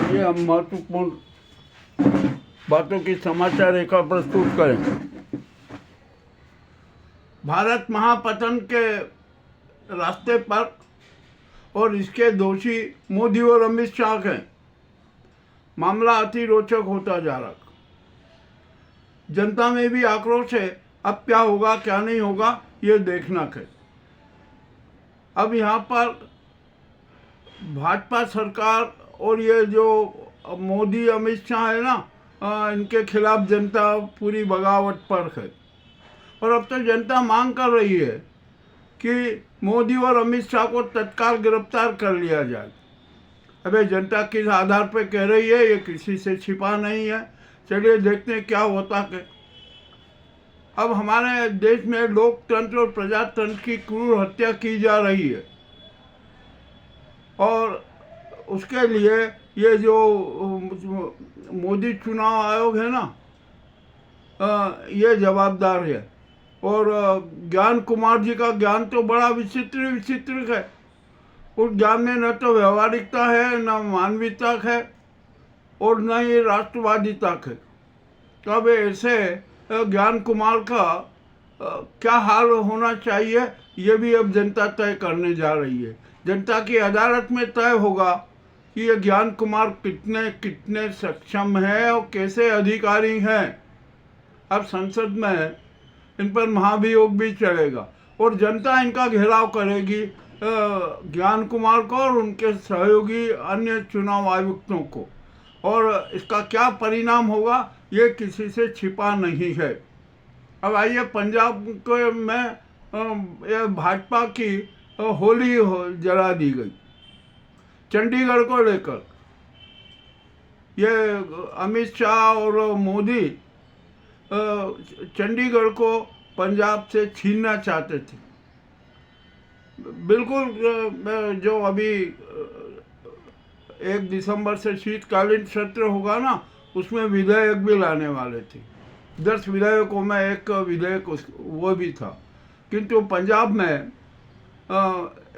ये हम महत्वपूर्ण बातों की समाचार रेखा प्रस्तुत करें। भारत महापतन के रास्ते पर और इसके दोषी मोदी और अमित शाह हैं। मामला अति रोचक होता जा रहा। जनता में भी आक्रोश है। अब क्या होगा क्या नहीं होगा ये देखना है। अब यहाँ पर भाजपा सरकार और ये जो मोदी अमित शाह है ना, इनके खिलाफ जनता पूरी बगावत पर है। और अब तो जनता मांग कर रही है कि मोदी और अमित शाह को तत्काल गिरफ्तार कर लिया जाए। अबे जनता किस आधार पर कह रही है ये किसी से छिपा नहीं है। चलिए देखते हैं क्या होता है। अब हमारे देश में लोकतंत्र और प्रजातंत्र की क्रूर हत्या की जा रही है और उसके लिए ये जो मोदी चुनाव आयोग है ना, ये जवाबदार है। और ज्ञान कुमार जी का ज्ञान तो बड़ा विचित्र है। उस ज्ञान में न तो व्यवहारिकता है, न मानवीयता है और न ही राष्ट्रवादिता है। तो अब ऐसे ज्ञान कुमार का क्या हाल होना चाहिए ये भी अब जनता तय करने जा रही है। जनता की अदालत में तय होगा कि ये ज्ञान कुमार कितने सक्षम हैं और कैसे अधिकारी हैं। अब संसद में इन पर महाभियोग भी चलेगा और जनता इनका घेराव करेगी, ज्ञान कुमार को और उनके सहयोगी अन्य चुनाव आयुक्तों को। और इसका क्या परिणाम होगा ये किसी से छिपा नहीं है। अब आइए पंजाब के में भाजपा की होली जला दी गई चंडीगढ़ को लेकर। ये अमित शाह और मोदी चंडीगढ़ को पंजाब से छीनना चाहते थे। बिल्कुल जो अभी 1 दिसंबर से शीतकालीन सत्र होगा ना, उसमें विधेयक भी लाने वाले थे। 10 विधेयकों में एक विधेयक वो भी था, किंतु पंजाब में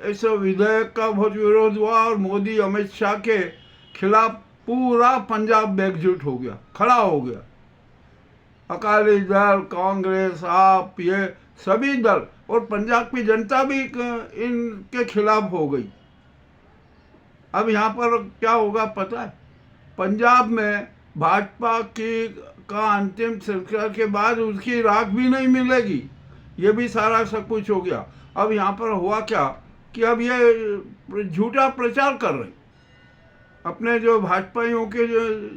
इस विधेयक का बहुत विरोध हुआ और मोदी अमित शाह के खिलाफ पूरा पंजाब एकजुट हो गया, खड़ा हो गया। अकाली दल, कांग्रेस, आप, ये सभी दल और पंजाब की जनता भी इनके खिलाफ हो गई। अब यहाँ पर क्या होगा पता है? पंजाब में भाजपा का अंतिम सरकार के बाद उसकी राख भी नहीं मिलेगी। ये भी सारा सब कुछ हो गया। अब यहाँ पर हुआ क्या कि अब ये झूठा प्रचार कर रहे। अपने जो भाजपाइयों के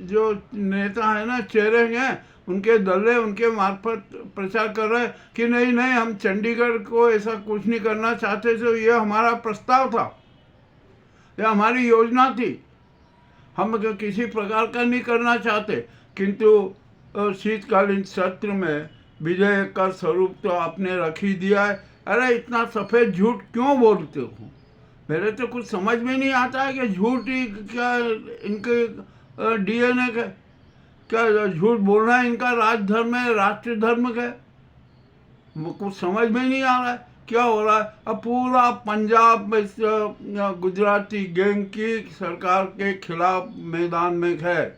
जो नेता हैं ना, चेहरे हैं, उनके दल्ले उनके मार्फत प्रचार कर रहे हैं कि नहीं हम चंडीगढ़ को ऐसा कुछ नहीं करना चाहते थे। ये हमारा प्रस्ताव था, यह हमारी योजना थी, हम किसी प्रकार का नहीं करना चाहते। किंतु शीतकालीन सत्र में विधेयक का स्वरूप तो आपने रख ही दिया है। अरे इतना सफ़ेद झूठ क्यों बोलते हो? मेरे तो कुछ समझ में नहीं आता है कि झूठ ही क्या इनके DNA का, क्या झूठ बोलना इनका राजधर्म है, राष्ट्र धर्म है? कुछ समझ में नहीं आ रहा है क्या हो रहा है। अब पूरा पंजाब में गुजराती गैंग की सरकार के खिलाफ मैदान में है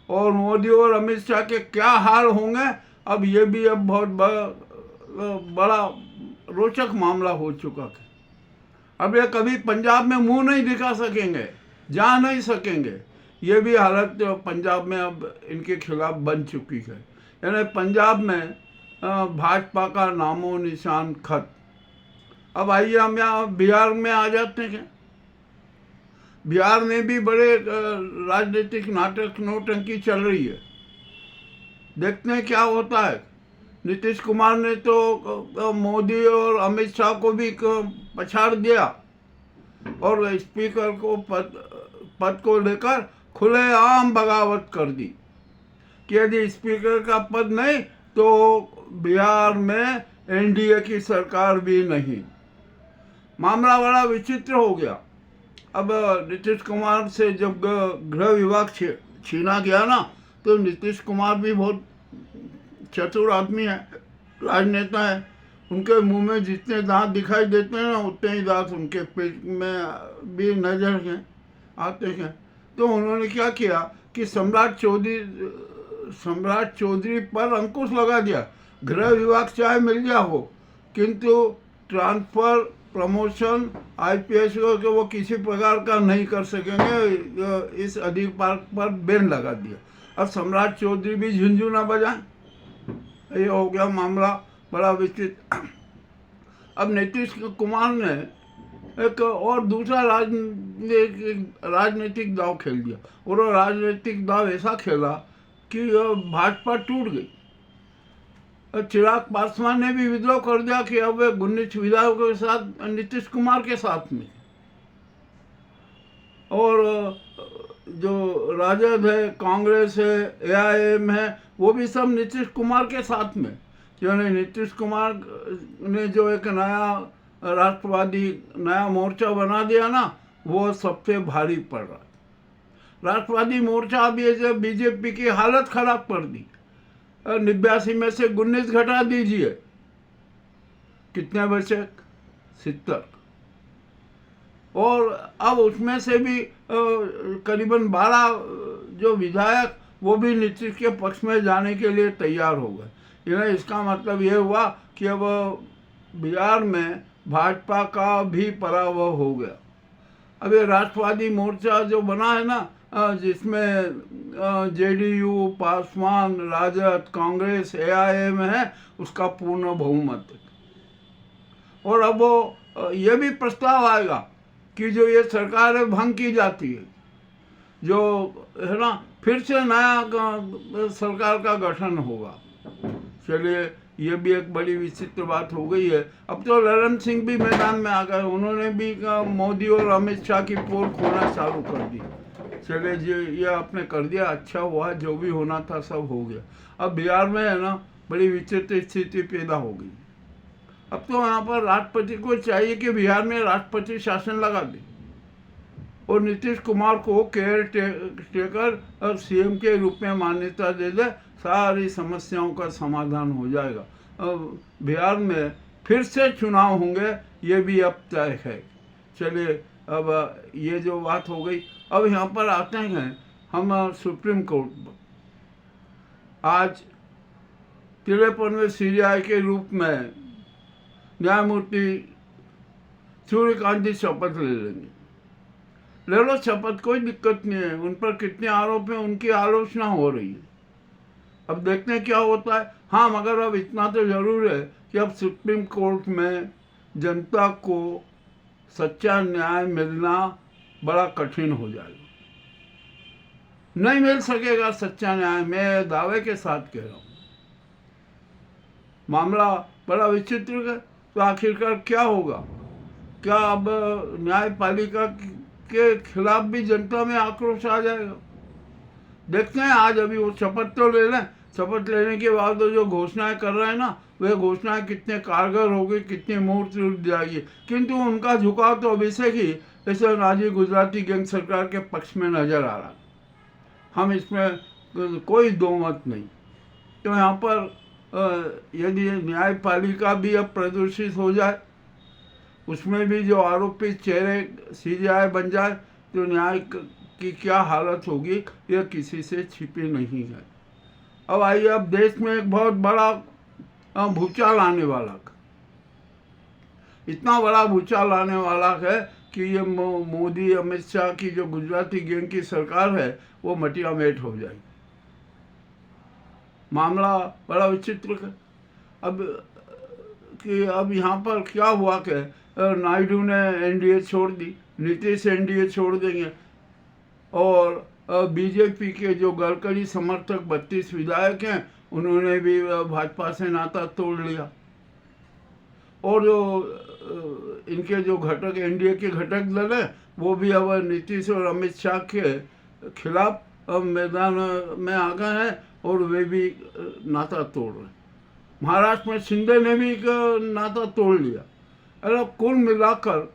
और मोदी और अमित शाह के क्या हाल होंगे अब ये भी अब बहुत बड़ा रोचक मामला हो चुका है। अब ये कभी पंजाब में मुंह नहीं दिखा सकेंगे, जा नहीं सकेंगे। ये भी हालत पंजाब में अब इनके खिलाफ बन चुकी है। यानी पंजाब में भाजपा का नामो निशान खत्म। अब आइए हम यहाँ बिहार में आ जाते हैं। बिहार में भी बड़े राजनीतिक नाटक नौटंकी चल रही है। देखते हैं क्या होता है। नीतीश कुमार ने तो मोदी और अमित शाह को भी पछाड़ दिया और स्पीकर को पद को लेकर खुलेआम बगावत कर दी कि यदि स्पीकर का पद नहीं तो बिहार में NDA की सरकार भी नहीं। मामला बड़ा विचित्र हो गया। अब नीतीश कुमार से जब गृह विभाग छीना गया ना, तो नीतीश कुमार भी बहुत चतुर आदमी है, राजनेता है। उनके मुंह में जितने दांत दिखाई देते हैं ना, उतने ही दांत उनके पेट में भी नजर हैं आते हैं। तो उन्होंने क्या किया कि सम्राट चौधरी पर अंकुश लगा दिया। गृह विभाग चाहे मिल गया हो, किंतु ट्रांसफर, प्रमोशन, आईपीएस को वो किसी प्रकार का नहीं कर सकेंगे। इस अधिकार पर बैन लगा दिया। अब सम्राट चौधरी भी झुंझुना बजाएं, ये हो गया मामला बड़ा विचित्र। अब नीतीश कुमार ने एक और दूसरा राजनीतिक दाव खेल दिया, और वो राजनीतिक दाव ऐसा खेला कि भाजपा टूट गई। चिराग पासवान ने भी विद्रोह कर दिया कि अब वे 19 विधायकों के साथ नीतीश कुमार के साथ में, और जो राजद है, कांग्रेस है, एआईएम है, वो भी सब नीतीश कुमार के साथ में। यानी नीतीश कुमार ने जो एक नया राष्ट्रवादी नया मोर्चा बना दिया ना, वो सबसे भारी पड़ रहा है। राष्ट्रवादी मोर्चा अभी बीजेपी की हालत खराब कर दी। 89 में से 19 घटा दीजिए, कितने बचे? 70। और अब उसमें से भी करीबन 12 जो विधायक वो भी नीतीश के पक्ष में जाने के लिए तैयार हो गए। यानी इसका मतलब ये हुआ कि अब बिहार में भाजपा का भी पराभव हो गया। अब ये राष्ट्रवादी मोर्चा जो बना है ना, जिसमें जेडीयू, पासवान, राजद, कांग्रेस, एआईएम है, उसका पूर्ण बहुमत है। और अब वो ये भी प्रस्ताव आएगा कि जो ये सरकार है भंग की जाती है, जो है ना, फिर से नया सरकार का गठन होगा। चलिए, ये भी एक बड़ी विचित्र बात हो गई है। अब तो ललन सिंह भी मैदान में आ गए, उन्होंने भी मोदी और अमित शाह की पोल खोलना चालू कर दी। चलिए जी, ये आपने कर दिया, अच्छा हुआ, जो भी होना था सब हो गया। अब बिहार में है ना बड़ी विचित्र स्थिति पैदा हो गई। अब तो यहाँ पर राष्ट्रपति को चाहिए कि बिहार में राष्ट्रपति शासन लगा दे और नीतीश कुमार को केयर टेकर और सीएम के रूप में मान्यता दे दे, सारी समस्याओं का समाधान हो जाएगा। अब बिहार में फिर से चुनाव होंगे, ये भी अब तय है। चलिए, अब ये जो बात हो गई, अब यहाँ पर आते हैं हम सुप्रीम कोर्ट पर। आज 53वें सीजेआई के रूप में न्यायमूर्ति सूर्यकांत जी शपथ ले लेंगे। ले लो शपथ, कोई दिक्कत नहीं है। उन पर कितने आरोप हैं, उनकी आलोचना हो रही है। अब देखते हैं क्या होता है। हाँ, मगर अब इतना तो जरूर है कि अब सुप्रीम कोर्ट में जनता को सच्चा न्याय मिलना बड़ा कठिन हो जाएगा। नहीं मिल सकेगा सच्चा न्याय, मैं दावे के साथ कह रहा हूँ। मामला बड़ा विचित्र है। तो आखिरकार क्या होगा? क्या अब न्यायपालिका के खिलाफ भी जनता में आक्रोश आ जाएगा? देखते हैं। आज अभी वो शपथ तो ले लें, शपथ लेने के बाद जो घोषणाएं कर रहे हैं ना, वे घोषणाएं कितने कारगर होगी, कितनी मूर्त रूप जाएगी। किंतु उनका झुकाव तो अभी से ही ऐसे नाजी गुजराती गैंग सरकार के पक्ष में नजर आ रहा। हम इसमें कोई दो मत नहीं। तो यहाँ पर यदि न्यायपालिका भी अब प्रदूषित हो जाए, उसमें भी जो आरोपित चेहरे सीजेआई बन जाए, तो न्याय की क्या हालत होगी, यह किसी से छिपी नहीं है। अब आइए, अब देश में एक बहुत बड़ा भूचाल आने वाला है। इतना बड़ा भूचाल आने वाला है कि ये मोदी अमित शाह की जो गुजराती गैंग की सरकार है, वो मटिया मेट हो जाएगी। मामला बड़ा विचित्र है। अब यहाँ पर क्या हुआ कि नायडू ने एनडीए छोड़ दी, नीतीश एनडीए छोड़ देंगे, और बीजेपी के जो गडकरी समर्थक 32 विधायक हैं, उन्होंने भी भाजपा से नाता तोड़ लिया। और जो इनके जो घटक, एनडीए के घटक दल हैं, वो भी अब नीतीश और अमित शाह के खिलाफ मैदान में आ गए हैं, और वे भी नाता तोड़ रहे हैं। महाराष्ट्र में शिंदे ने भी नाता तोड़ लिया। अरे कुल मिलाकर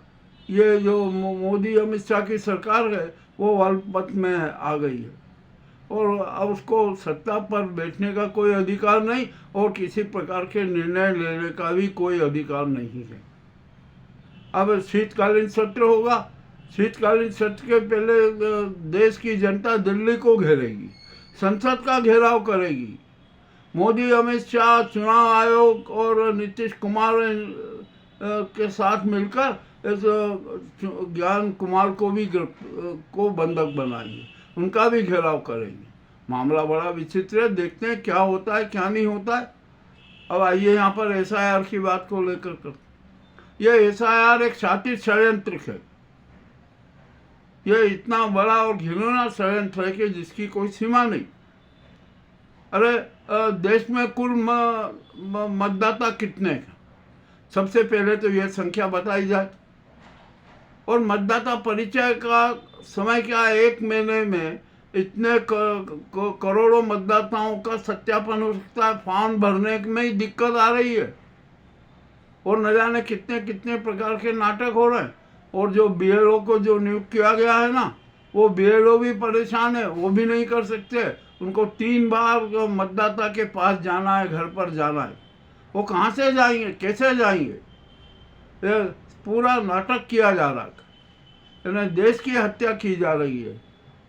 ये जो मोदी अमित शाह की सरकार है, वो अल्पमत में आ गई है, और अब उसको सत्ता पर बैठने का कोई अधिकार नहीं, और किसी प्रकार के निर्णय लेने का भी कोई अधिकार नहीं है। अब शीतकालीन सत्र होगा, शीतकालीन सत्र के पहले देश की जनता दिल्ली को घेरेगी, संसद का घेराव करेगी। मोदी, अमित शाह, चुनाव आयोग और नीतीश कुमार के साथ मिलकर इस ज्ञान कुमार को भी को बंधक बनाएंगे, उनका भी घेराव करेंगे। मामला बड़ा विचित्र है, देखते हैं क्या होता है क्या नहीं होता है। अब आइए यहाँ पर एसआईआर की बात को लेकर कर, यह एसआईआर एक शातिर षड्यंत्र है। यह इतना बड़ा और घिनौना षड्यंत्र है कि जिसकी कोई सीमा नहीं। अरे देश में कुल मतदाता कितने हैं? सबसे पहले तो यह संख्या बताई जाए। और मतदाता परिचय का समय क्या है? 1 महीने में इतने करोड़ों मतदाताओं का सत्यापन हो सकता है। फॉर्म भरने में ही दिक्कत आ रही है और न जाने कितने कितने प्रकार के नाटक हो रहे हैं। और जो बीएलओ को जो नियुक्त किया गया है ना, वो बीएलओ भी परेशान है, वो भी नहीं कर सकते। उनको 3 बार मतदाता के पास जाना है, घर पर जाना है। वो कहाँ से जाएंगे, कैसे जाएंगे? ये पूरा नाटक किया जा रहा है। यानी देश की हत्या की जा रही है,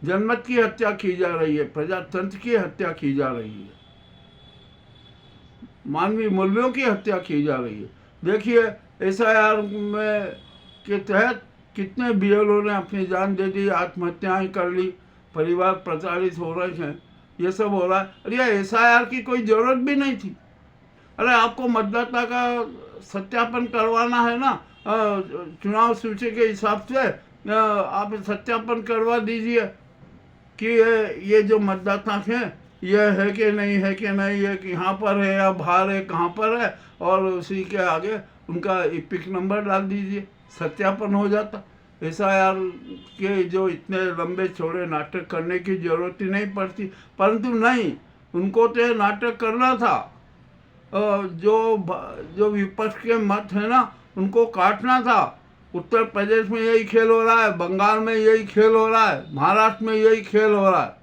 जनमत की हत्या की जा रही है, प्रजातंत्र की हत्या की जा रही है, मानवीय मूल्यों की हत्या की जा रही है। देखिए एसआईआर में के तहत कितने बीएलओ ने अपनी जान दे दी, आत्महत्याएं कर ली, परिवार प्रताड़ित हो रहे हैं, ये सब हो रहा है। अरे एसआईआर की कोई ज़रूरत भी नहीं थी। अरे आपको मतदाता का सत्यापन करवाना है ना, चुनाव सूची के हिसाब से आप सत्यापन करवा दीजिए कि ये जो मतदाता हैं ये है कि नहीं है कि नहीं है, कि यहाँ पर है या बाहर है, कहाँ पर है, और उसी के आगे उनका एपिक नंबर डाल दीजिए, सत्यापन हो जाता। एसआईआर के जो इतने लंबे चौड़े नाटक करने की जरूरत ही नहीं पड़ती। परंतु नहीं, उनको तो नाटक करना था। जो विपक्ष के मत है ना, उनको काटना था। उत्तर प्रदेश में यही खेल हो रहा है, बंगाल में यही खेल हो रहा है, महाराष्ट्र में यही खेल हो रहा है,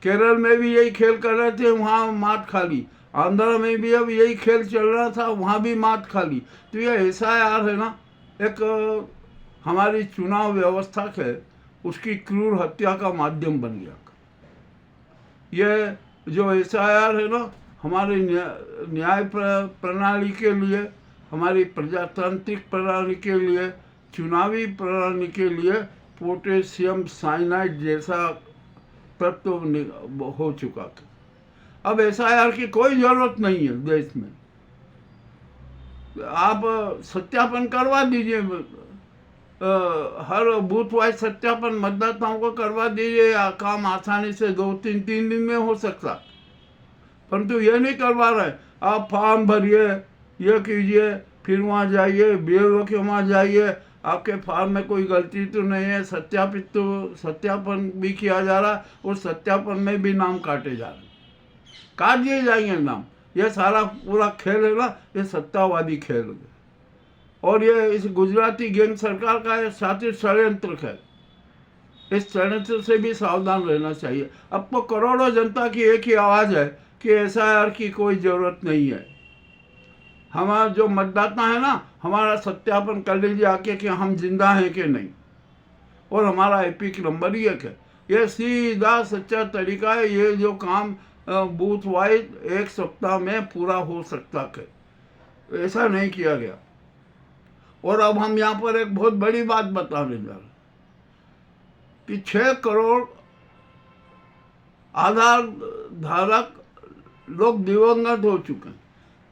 केरल में भी यही खेल कर रहे थे, वहाँ मात खा ली। आंध्र में भी अब यही खेल चल रहा था, वहाँ भी मात खा ली। तो ये एसआईआर है ना, एक हमारी चुनाव व्यवस्था के उसकी क्रूर हत्या का माध्यम बन गया। ये जो एसआईआर है ना, हमारी न्याय प्रणाली के लिए, हमारी प्रजातांत्रिक प्रणाली के लिए, चुनावी प्रणाली के लिए पोटेशियम साइनाइड जैसा तत्व हो चुका था। अब एसआईआर की कोई ज़रूरत नहीं है देश में। आप सत्यापन करवा दीजिए, हर बूथ वाइज सत्यापन मतदाताओं को करवा दीजिए, या काम आसानी से 2-3 दिन में हो सकता। परंतु ये नहीं करवा रहे। आप फॉर्म भरिए, ये कीजिए, फिर वहाँ जाइए, बीएलओ के वहाँ जाइए, आपके फॉर्म में कोई गलती तो नहीं है, सत्यापन भी किया जा रहा है, और सत्यापन में भी नाम काटे जा रहे, काट दिए जाएंगे नाम। ये सारा पूरा खेल है ना, ये सत्तावादी खेल है। और ये इस गुजराती गैंग सरकार का ये शातिर षड्यंत्र है। इस षड्यंत्र से भी सावधान रहना चाहिए। अब तो करोड़ों जनता की एक ही आवाज़ है कि एसआईआर की कोई ज़रूरत नहीं है। हमारा जो मतदाता है ना, हमारा सत्यापन कर लीजिए आके कि हम जिंदा हैं कि नहीं, और हमारा एपिक नंबर ही एक है। ये सीधा सच्चा तरीका है। ये जो काम बूथ वाइज 1 सप्ताह में पूरा हो सकता है, ऐसा नहीं किया गया। और अब हम यहाँ पर एक बहुत बड़ी बात बताने जा रहे हैं कि 6 करोड़ आधार धारक लोग दिवंगत हो चुके हैं।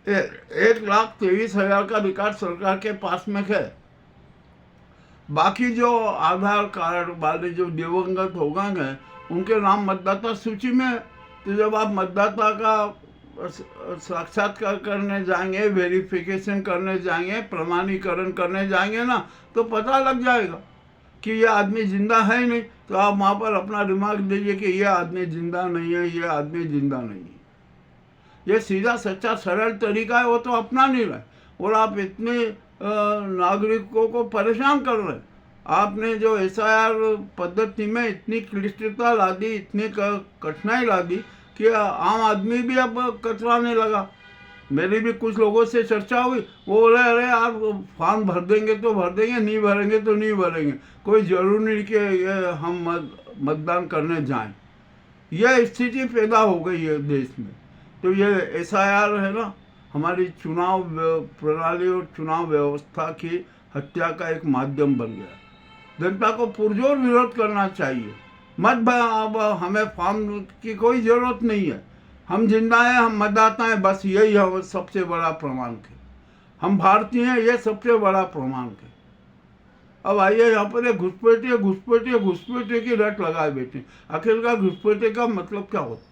1,23,000 का रिकॉर्ड सरकार के पास में है। बाकी जो आधार कार्ड वाले जो दिवंगत हो गए हैं, उनके नाम मतदाता सूची में। तो जब आप मतदाता का साक्षात्कार करने जाएंगे, वेरिफिकेशन करने जाएंगे, प्रमाणीकरण करने जाएंगे ना, तो पता लग जाएगा कि ये आदमी जिंदा है ही नहीं। तो आप वहाँ पर अपना दिमाग दीजिए कि ये आदमी जिंदा नहीं है, ये आदमी जिंदा नहीं है। ये सीधा सच्चा सरल तरीका है, वो तो अपना नहीं रहे। और आप इतने नागरिकों को परेशान कर रहे हैं। आपने जो एसआईआर पद्धति में इतनी क्लिष्टता ला दी, इतनी कठिनाई ला दी कि आम आदमी भी अब कतराने लगा। मेरी भी कुछ लोगों से चर्चा हुई, वो बोले अरे यार फॉर्म भर देंगे तो भर देंगे, नहीं भरेंगे तो नहीं भरेंगे, कोई जरूरी नहीं कि ये हम मतदान करने जाएं। यह स्थिति पैदा हो गई है देश में। तो ये SIR है ना, हमारी चुनाव प्रणाली और चुनाव व्यवस्था की हत्या का एक माध्यम बन गया। जनता को पुरजोर विरोध करना चाहिए। अब हमें फॉर्म की कोई ज़रूरत नहीं है, हम जिंदा हैं, हम मतदाता हैं, बस यही है सबसे बड़ा प्रमाण है। हम भारतीय हैं, ये सबसे बड़ा प्रमाण है। अब आइए यहाँ पर घुसपैठिए की रट लगाए बैठे। आखिरकार घुसपैठिए का मतलब क्या होता?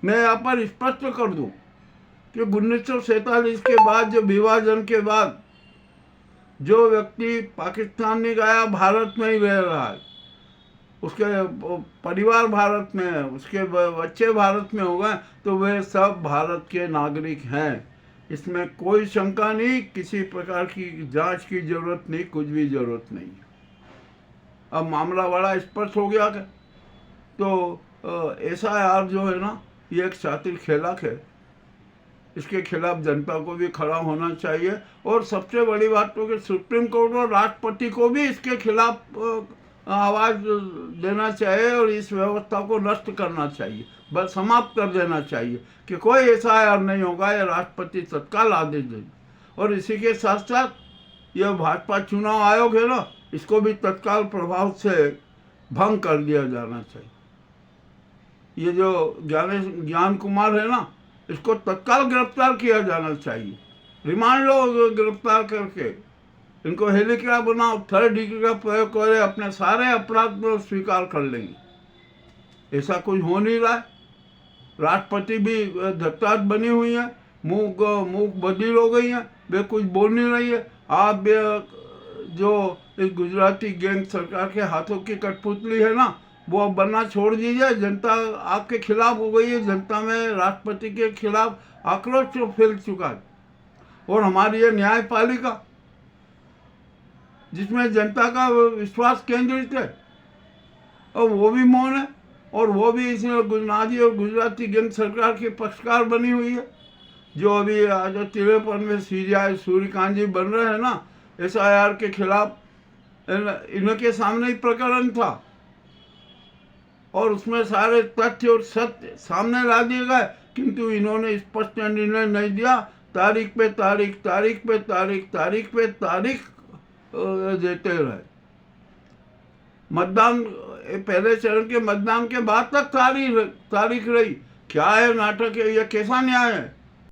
मैं यहाँ पर स्पष्ट कर दूं कि 1947 के बाद, जो विभाजन के बाद जो व्यक्ति पाकिस्तान नहीं गया, भारत में ही रह रहा है, उसके परिवार भारत में है, उसके बच्चे भारत में हो गए, तो वे सब भारत के नागरिक हैं। इसमें कोई शंका नहीं, किसी प्रकार की जांच की जरूरत नहीं, कुछ भी जरूरत नहीं। अब मामला बड़ा स्पष्ट हो गया। तो SIR जो है ना, ये एक शातिर खेलक है। इसके खिलाफ जनता को भी खड़ा होना चाहिए, और सबसे बड़ी बात तो कि सुप्रीम कोर्ट और राष्ट्रपति को भी इसके खिलाफ आवाज़ देना चाहिए और इस व्यवस्था को नष्ट करना चाहिए, बस समाप्त कर देना चाहिए कि कोई SIR नहीं होगा। यह राष्ट्रपति तत्काल आदेश देंगे। और इसी के साथ साथ यह भाजपा चुनाव आयोग है ना, इसको भी तत्काल प्रभाव से भंग कर दिया जाना चाहिए। ये जो ज्ञान कुमार है ना, इसको तत्काल गिरफ्तार किया जाना चाहिए। रिमांड लो, गिरफ्तार करके इनको हेलिकॉप्टर बनाओ, 3rd डिग्री का प्रयोग करे, अपने सारे अपराध स्वीकार कर लेंगे। ऐसा कुछ हो नहीं रहा है। राष्ट्रपति भी धत्ताज बनी हुई है, मुंह बदली हो गई है, वे कुछ बोल नहीं रही है। आप जो इस गुजराती गैंग सरकार के हाथों की कठपुतली है ना, वो अब बनना छोड़ दीजिए। जनता आपके खिलाफ हो गई है, जनता में राष्ट्रपति के खिलाफ आक्रोश तो फैल चुका है। और हमारी ये न्यायपालिका, जिसमें जनता का विश्वास केंद्रित है, और वो भी मौन है, और वो भी इसमें गुजनाजी और गुजराती गैंग सरकार के पक्षकार बनी हुई है। जो अभी जो 53 में CBI सूर्यकांत जी बन रहे हैं ना, SIR के खिलाफ, इनके सामने ही प्रकरण था, और उसमें सारे तथ्य और सत्य सामने ला दिए गए, किंतु इन्होंने स्पष्ट निर्णय नहीं दिया। तारीख पे तारीख देते रहे। मतदान, पहले चरण के मतदान के बाद तक तारीख रही। क्या है नाटक है? यह कैसा न्याय है?